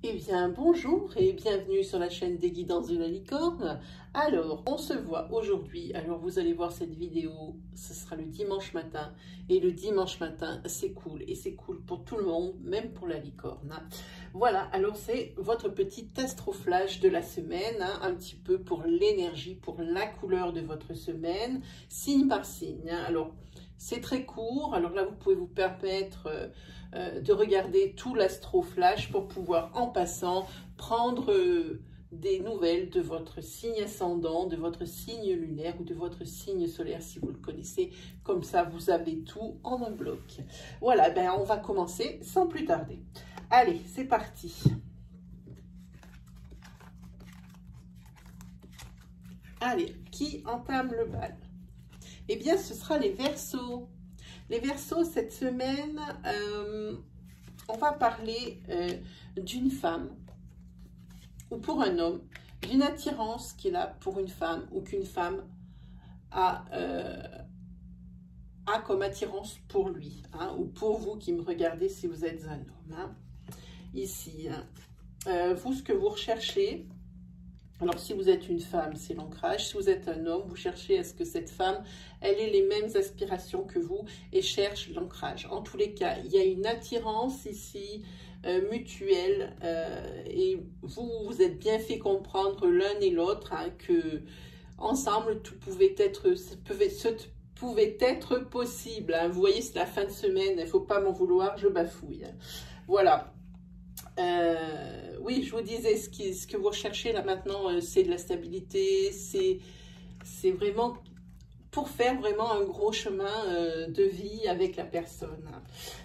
Eh bien, bonjour et bienvenue sur la chaîne des guidances de la licorne. Alors, on se voit aujourd'hui. Alors, vous allez voir cette vidéo, ce sera le dimanche matin. Et le dimanche matin, c'est cool. Et c'est cool pour tout le monde, même pour la licorne. Voilà, alors c'est votre petit astroflash de la semaine. Un petit peu pour l'énergie, pour la couleur de votre semaine, signe par signe. Alors, c'est très court. Alors là, vous pouvez vous permettre de regarder tout l'astroflash pour pouvoir, en passant, prendre des nouvelles de votre signe ascendant, de votre signe lunaire ou de votre signe solaire si vous le connaissez. Comme ça, vous avez tout en un bloc. Voilà, ben on va commencer sans plus tarder. Allez, c'est parti. Allez, qui entame le bal? Eh bien, ce sera les Verseaux. Les Verseaux, cette semaine, on va parler d'une femme ou pour un homme, d'une attirance qu'il a pour une femme ou qu'une femme a comme attirance pour lui, hein, ou pour vous qui me regardez si vous êtes un homme. Hein. Ici, hein. Vous, ce que vous recherchez, alors, si vous êtes une femme, c'est l'ancrage. Si vous êtes un homme, vous cherchez à ce que cette femme, elle ait les mêmes aspirations que vous et cherche l'ancrage. En tous les cas, il y a une attirance ici mutuelle et vous êtes bien fait comprendre l'un et l'autre hein, que ensemble, tout pouvait être possible. Hein. Vous voyez, c'est la fin de semaine, il ne faut pas m'en vouloir, je bafouille. Hein. Voilà. Oui, je vous disais, ce que vous recherchez là maintenant, c'est de la stabilité, c'est vraiment pour faire vraiment un gros chemin de vie avec la personne.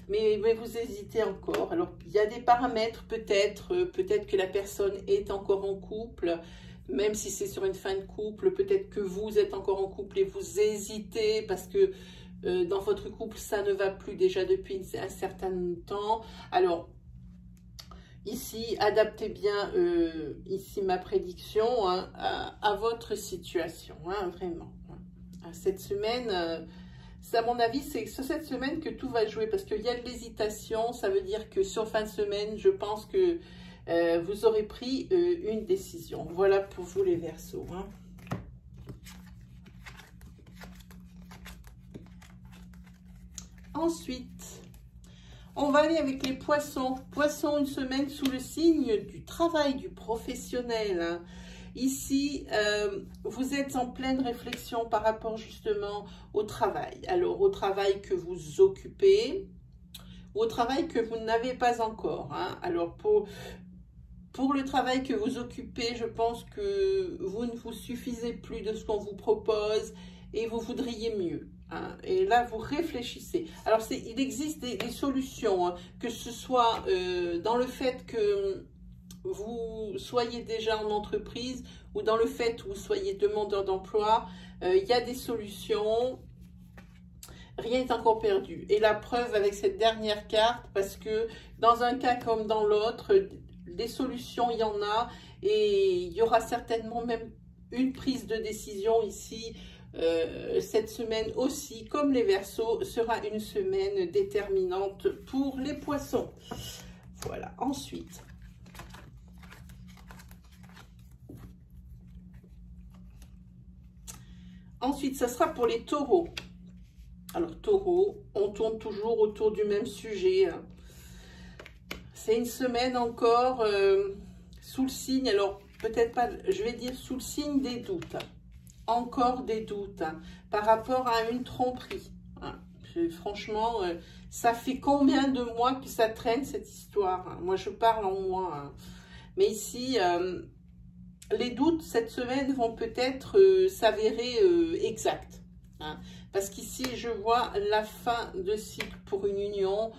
Mais vous hésitez encore. Alors, il y a des paramètres peut-être que la personne est encore en couple, même si c'est sur une fin de couple, peut-être que vous êtes encore en couple et vous hésitez parce que dans votre couple, ça ne va plus déjà depuis un certain temps. Alors, ici, adaptez bien ici ma prédiction hein, à votre situation, hein, vraiment. Cette semaine, à mon avis, c'est sur cette semaine que tout va jouer parce qu'il y a de l'hésitation. Ça veut dire que sur fin de semaine, je pense que vous aurez pris une décision. Voilà pour vous les Verseaux. Hein. Ensuite, on va aller avec les poissons. Poissons, une semaine sous le signe du travail, du professionnel. Hein. Ici, vous êtes en pleine réflexion par rapport justement au travail. Alors, au travail que vous occupez, au travail que vous n'avez pas encore. Hein. Alors, pour le travail que vous occupez, je pense que vous ne vous suffisez plus de ce qu'on vous propose et vous voudriez mieux. Hein, et là, vous réfléchissez. Alors, il existe des solutions, hein, que ce soit dans le fait que vous soyez déjà en entreprise ou dans le fait que vous soyez demandeur d'emploi. Il y a des solutions. Rien n'est encore perdu. Et la preuve avec cette dernière carte, parce que dans un cas comme dans l'autre, des solutions, il y en a. Et il y aura certainement même une prise de décision ici. Cette semaine aussi, comme les Verseaux, sera une semaine déterminante pour les poissons. Voilà, ensuite. Ensuite, ça sera pour les taureaux. Alors, taureaux, on tourne toujours autour du même sujet. Hein. C'est une semaine encore sous le signe, alors peut-être pas, je vais dire sous le signe des doutes. Encore des doutes hein, par rapport à une tromperie. Hein. Franchement, ça fait combien de mois que ça traîne cette histoire hein. Moi, je parle en moi. Hein. Mais ici, les doutes cette semaine vont peut-être s'avérer exacts. Hein. Parce qu'ici, je vois la fin de cycle pour une union.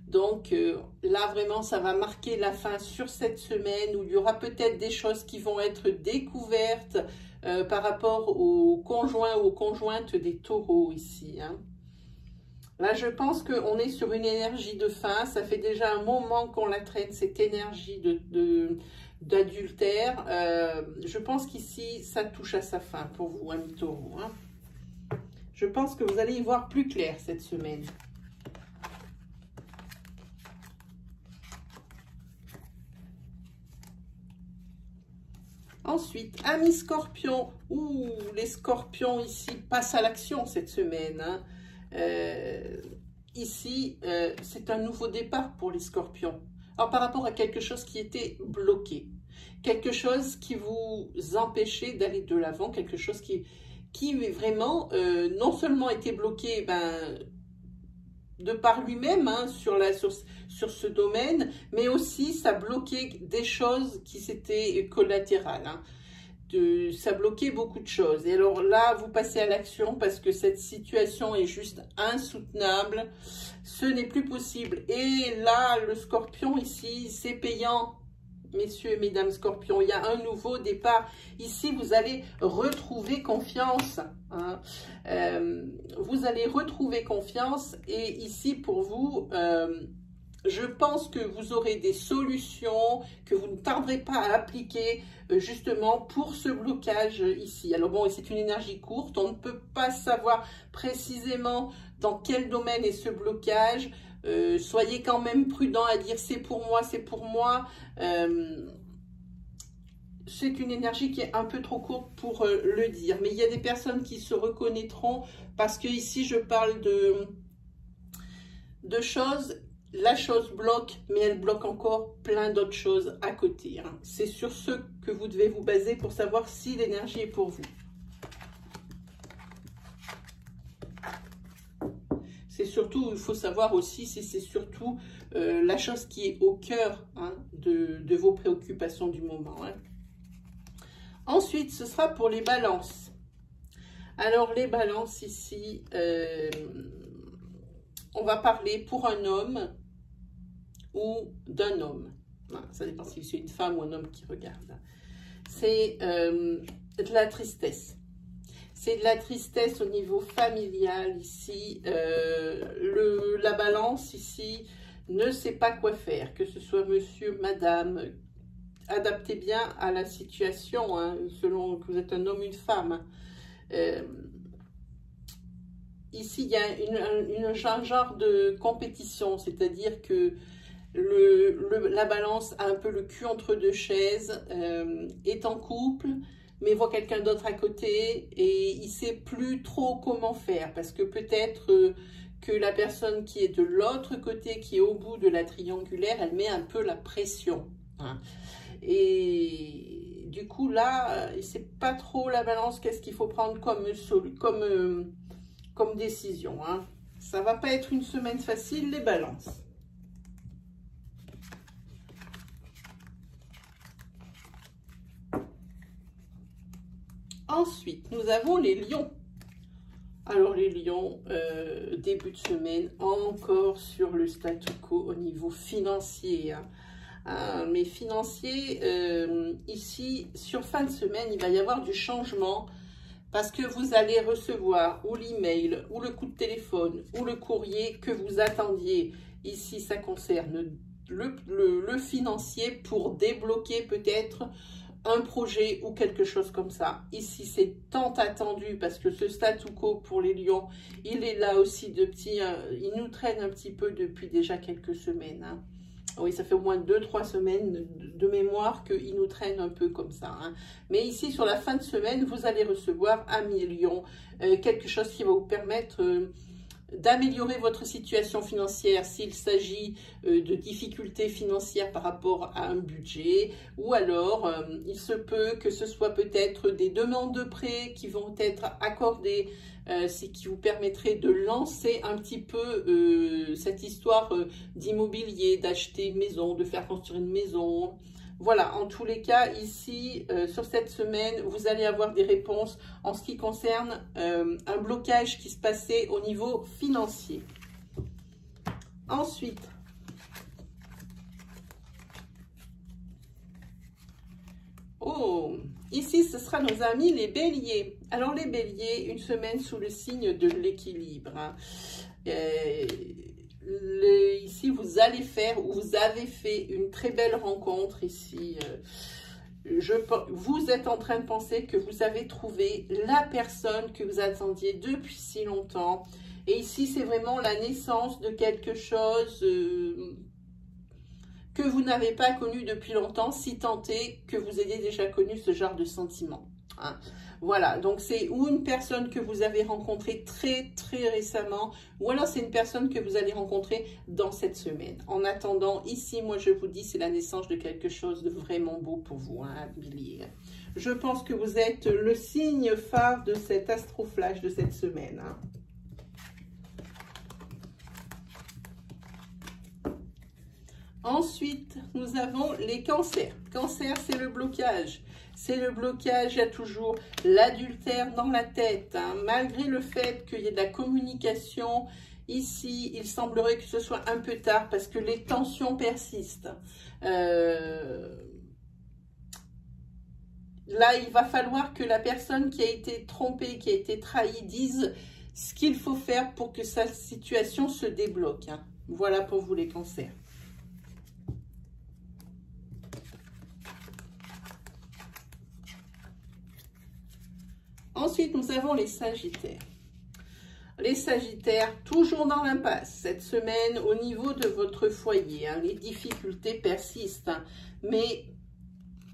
Donc là, vraiment, ça va marquer la fin sur cette semaine où il y aura peut-être des choses qui vont être découvertes par rapport aux conjoints ou aux conjointes des taureaux ici. Hein. Là, je pense qu'on est sur une énergie de fin. Ça fait déjà un moment qu'on la traîne, cette énergie d'adultère. Je pense qu'ici, ça touche à sa fin pour vous, amis taureaux. Hein. Je pense que vous allez y voir plus clair cette semaine. Ensuite, amis scorpions. Ouh, les scorpions ici passent à l'action cette semaine. Hein. Ici, c'est un nouveau départ pour les scorpions. Alors, par rapport à quelque chose qui était bloqué, quelque chose qui vous empêchait d'aller de l'avant, quelque chose qui vraiment, non seulement était bloqué de par lui-même hein, sur ce domaine, mais aussi ça bloquait des choses qui étaient collatérales. Hein. Ça bloquait beaucoup de choses. Et alors là, vous passez à l'action parce que cette situation est juste insoutenable. Ce n'est plus possible. Et là, le scorpion ici, c'est payant. Messieurs et mesdames scorpions, il y a un nouveau départ. Ici, vous allez retrouver confiance. Hein. Vous allez retrouver confiance. Et ici, pour vous... je pense que vous aurez des solutions que vous ne tarderez pas à appliquer justement pour ce blocage ici. Alors bon, c'est une énergie courte, on ne peut pas savoir précisément dans quel domaine est ce blocage. Soyez quand même prudent à dire c'est pour moi, c'est pour moi. C'est une énergie qui est un peu trop courte pour le dire. Mais il y a des personnes qui se reconnaîtront parce que ici je parle de choses. La chose bloque, mais elle bloque encore plein d'autres choses à côté. Hein. C'est sur ce que vous devez vous baser pour savoir si l'énergie est pour vous. C'est surtout, il faut savoir aussi si c'est surtout la chose qui est au cœur hein, de vos préoccupations du moment. Hein. Ensuite, ce sera pour les balances. Alors, les balances ici... on va parler pour un homme ou d'un homme. Ça dépend si c'est une femme ou un homme qui regarde. C'est de la tristesse. C'est de la tristesse au niveau familial ici. La balance ici ne sait pas quoi faire. Que ce soit monsieur, madame, adaptez bien à la situation, hein, selon que vous êtes un homme ou une femme. Ici, il y a un genre de compétition, c'est-à-dire que la balance a un peu le cul entre deux chaises, est en couple, mais voit quelqu'un d'autre à côté et il ne sait plus trop comment faire parce que peut-être que la personne qui est de l'autre côté, qui est au bout de la triangulaire, elle met un peu la pression. Hein. Et du coup, là, c'est pas trop la balance, qu'est-ce qu'il faut prendre comme décision. Hein. Ça va pas être une semaine facile, les balances. Ensuite, nous avons les lions. Alors, les lions, début de semaine, encore sur le statu quo au niveau financier. Hein. Mais financier, ici, sur fin de semaine, il va y avoir du changement parce que vous allez recevoir ou l'email, ou le coup de téléphone, ou le courrier que vous attendiez. Ici, ça concerne le financier pour débloquer peut-être un projet ou quelque chose comme ça. Ici, c'est tant attendu parce que ce statu quo pour les lions, il est là aussi il nous traîne un petit peu depuis déjà quelques semaines. Hein. Oui, ça fait au moins 2-3 semaines de mémoire qu'il nous traîne un peu comme ça. Hein. Mais ici, sur la fin de semaine, vous allez recevoir, amis lions, quelque chose qui va vous permettre d'améliorer votre situation financière s'il s'agit de difficultés financières par rapport à un budget, ou alors il se peut que ce soit peut-être des demandes de prêt qui vont être accordées, ce qui vous permettrait de lancer un petit peu cette histoire d'immobilier, d'acheter une maison, de faire construire une maison. Voilà, en tous les cas, ici, sur cette semaine, vous allez avoir des réponses en ce qui concerne un blocage qui se passait au niveau financier. Ensuite, ici, ce sera nos amis les béliers. Alors, les béliers, une semaine sous le signe de l'équilibre. Hein. Ici, vous allez faire ou vous avez fait une très belle rencontre ici. Vous êtes en train de penser que vous avez trouvé la personne que vous attendiez depuis si longtemps. Et ici, c'est vraiment la naissance de quelque chose que vous n'avez pas connu depuis longtemps, si tant est que vous ayez déjà connu ce genre de sentiment. Hein. Voilà, donc c'est ou une personne que vous avez rencontrée très récemment, ou alors c'est une personne que vous allez rencontrer dans cette semaine. En attendant, ici, moi je vous dis, c'est la naissance de quelque chose de vraiment beau pour vous, hein, Bélier. Je pense que vous êtes le signe phare de cet astroflash de cette semaine. Hein. Ensuite, nous avons les cancers. Cancer, c'est le blocage. C'est le blocage, il y a toujours l'adultère dans la tête. Hein. Malgré le fait qu'il y ait de la communication, ici, il semblerait que ce soit un peu tard parce que les tensions persistent. Là, il va falloir que la personne qui a été trompée, qui a été trahie, dise ce qu'il faut faire pour que sa situation se débloque. Hein. Voilà pour vous les cancers. Ensuite, nous avons les sagittaires. Les sagittaires, toujours dans l'impasse cette semaine au niveau de votre foyer. Hein, les difficultés persistent, hein, mais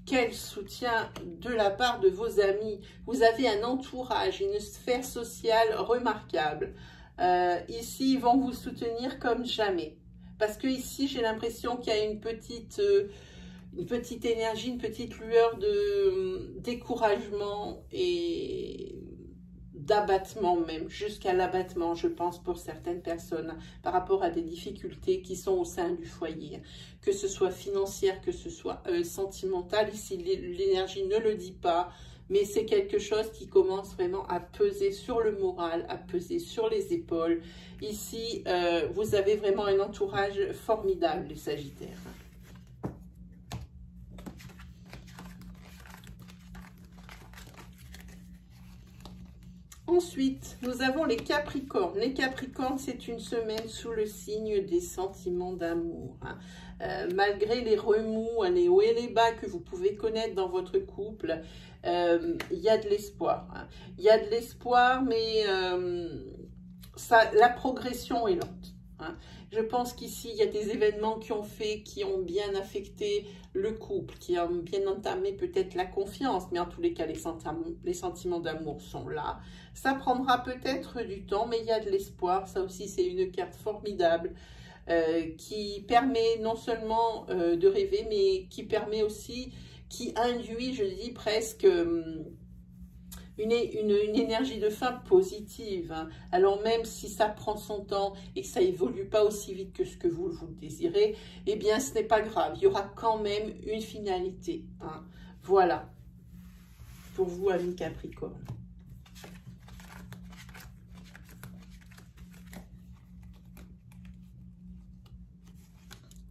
quel soutien de la part de vos amis. Vous avez un entourage, une sphère sociale remarquable. Ici, ils vont vous soutenir comme jamais. Parce que ici, j'ai l'impression qu'il y a une petite énergie, une petite lueur de découragement et d'abattement même, jusqu'à l'abattement, je pense, pour certaines personnes, par rapport à des difficultés qui sont au sein du foyer, que ce soit financière, que ce soit sentimentale. Ici, l'énergie ne le dit pas, mais c'est quelque chose qui commence vraiment à peser sur le moral, à peser sur les épaules. Ici, vous avez vraiment un entourage formidable, les Sagittaires. Ensuite, nous avons les Capricornes. Les Capricornes, c'est une semaine sous le signe des sentiments d'amour. Hein. Malgré les remous, les hauts et les bas que vous pouvez connaître dans votre couple, il y a de l'espoir. Hein. Il y a de l'espoir, mais la progression est lente. Hein. Je pense qu'ici, il y a des événements qui ont bien affecté le couple, qui ont bien entamé peut-être la confiance, mais en tous les cas, les sentiments d'amour sont là. Ça prendra peut-être du temps, mais il y a de l'espoir. Ça aussi, c'est une carte formidable qui permet non seulement de rêver, mais qui permet aussi, qui induit, je dis presque... Une énergie de fin positive, hein. Alors même si ça prend son temps et que ça évolue pas aussi vite que ce que vous le désirez, eh bien ce n'est pas grave, il y aura quand même une finalité, hein. Voilà, pour vous, amis Capricorne.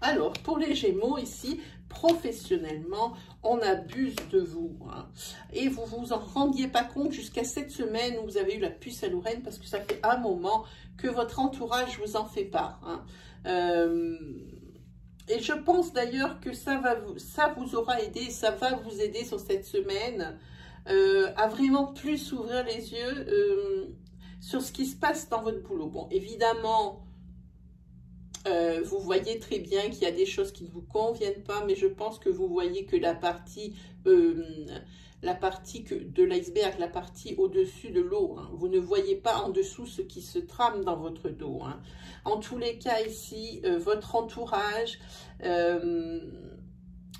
Alors, pour les Gémeaux, ici, professionnellement, on abuse de vous. Hein. Et vous vous en rendiez pas compte jusqu'à cette semaine où vous avez eu la puce à l'oreille, parce que ça fait un moment que votre entourage vous en fait part. Hein. Et je pense d'ailleurs que ça vous aura aidé, ça va vous aider sur cette semaine à vraiment plus ouvrir les yeux sur ce qui se passe dans votre boulot. Bon, évidemment... vous voyez très bien qu'il y a des choses qui ne vous conviennent pas, mais je pense que vous voyez que la partie de l'iceberg, la partie au-dessus de l'eau, hein. Vous ne voyez pas en dessous ce qui se trame dans votre dos. Hein. En tous les cas ici, votre entourage,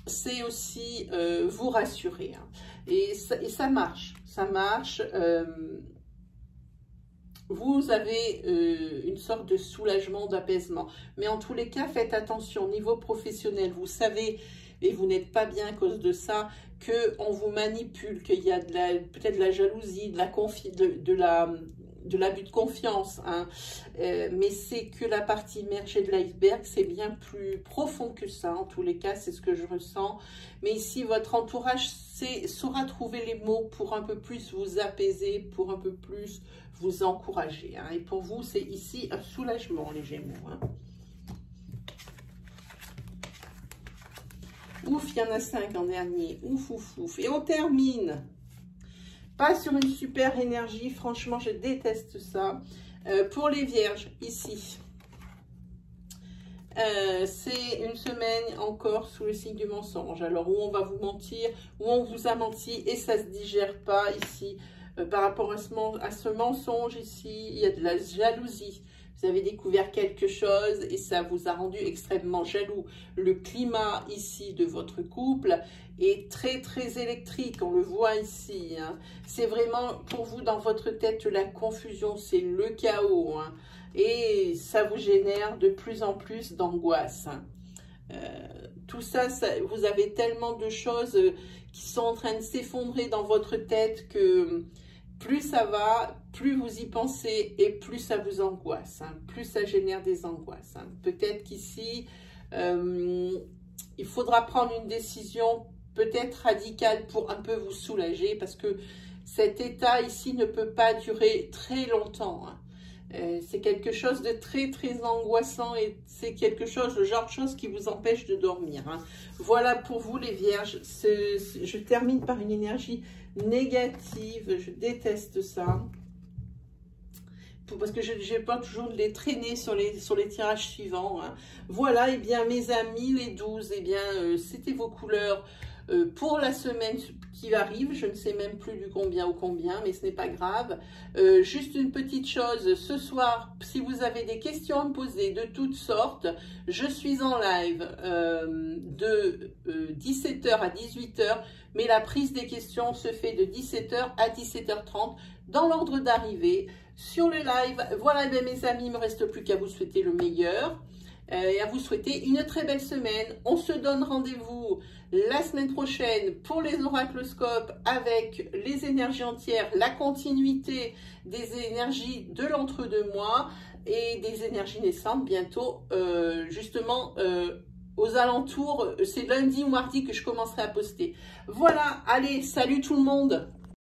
c'est aussi vous rassurer. Hein. Et ça marche, ça marche. Vous avez une sorte de soulagement, d'apaisement. Mais en tous les cas, faites attention. Au niveau professionnel, vous savez, et vous n'êtes pas bien à cause de ça, qu'on vous manipule, qu'il y a peut-être de la jalousie, de l'abus de confiance. Hein. Mais c'est que la partie immergée de l'iceberg, c'est bien plus profond que ça. En tous les cas, c'est ce que je ressens. Mais ici, votre entourage saura trouver les mots pour un peu plus vous apaiser, pour un peu plus vous encourager. Hein. Et pour vous, c'est ici un soulagement, les Gémeaux. Hein. Ouf, il y en a 5 en dernier. Ouf, ouf, ouf. Et on termine. Pas sur une super énergie. Franchement, je déteste ça. Pour les Vierges, ici. c'est une semaine encore sous le signe du mensonge. Alors, où on va vous mentir, où on vous a menti et ça ne se digère pas ici. Par rapport à ce mensonge ici, il y a de la jalousie. Vous avez découvert quelque chose et ça vous a rendu extrêmement jaloux. Le climat ici de votre couple est très très électrique, on le voit ici. Hein. C'est vraiment pour vous dans votre tête la confusion, c'est le chaos. Hein. Et ça vous génère de plus en plus d'angoisse. Hein. Tout ça, vous avez tellement de choses qui sont en train de s'effondrer dans votre tête que plus ça va, plus vous y pensez et plus ça vous angoisse, hein, plus ça génère des angoisses. Hein. Peut-être qu'ici, il faudra prendre une décision peut-être radicale pour un peu vous soulager parce que cet état ici ne peut pas durer très longtemps. Hein. C'est quelque chose de très très angoissant et c'est quelque chose, le genre de chose qui vous empêche de dormir. Hein. Voilà pour vous les vierges, je termine par une énergie négative, je déteste ça. Parce que je n'ai pas toujours de les traîner sur les tirages suivants. Hein. Voilà, et bien mes amis, les 12, et bien c'était vos couleurs pour la semaine qui arrive. Je ne sais même plus du combien au combien, mais ce n'est pas grave. Juste une petite chose, ce soir, si vous avez des questions à me poser de toutes sortes, je suis en live de 17h à 18h, mais la prise des questions se fait de 17h à 17h30 dans l'ordre d'arrivée sur le live. Voilà, bien, mes amis, il ne me reste plus qu'à vous souhaiter le meilleur et à vous souhaiter une très belle semaine. On se donne rendez-vous la semaine prochaine pour les oracloscopes avec les énergies entières, la continuité des énergies de l'entre-deux-mois et des énergies naissantes bientôt, justement, aux alentours. C'est lundi ou mardi que je commencerai à poster. Voilà, allez, salut tout le monde!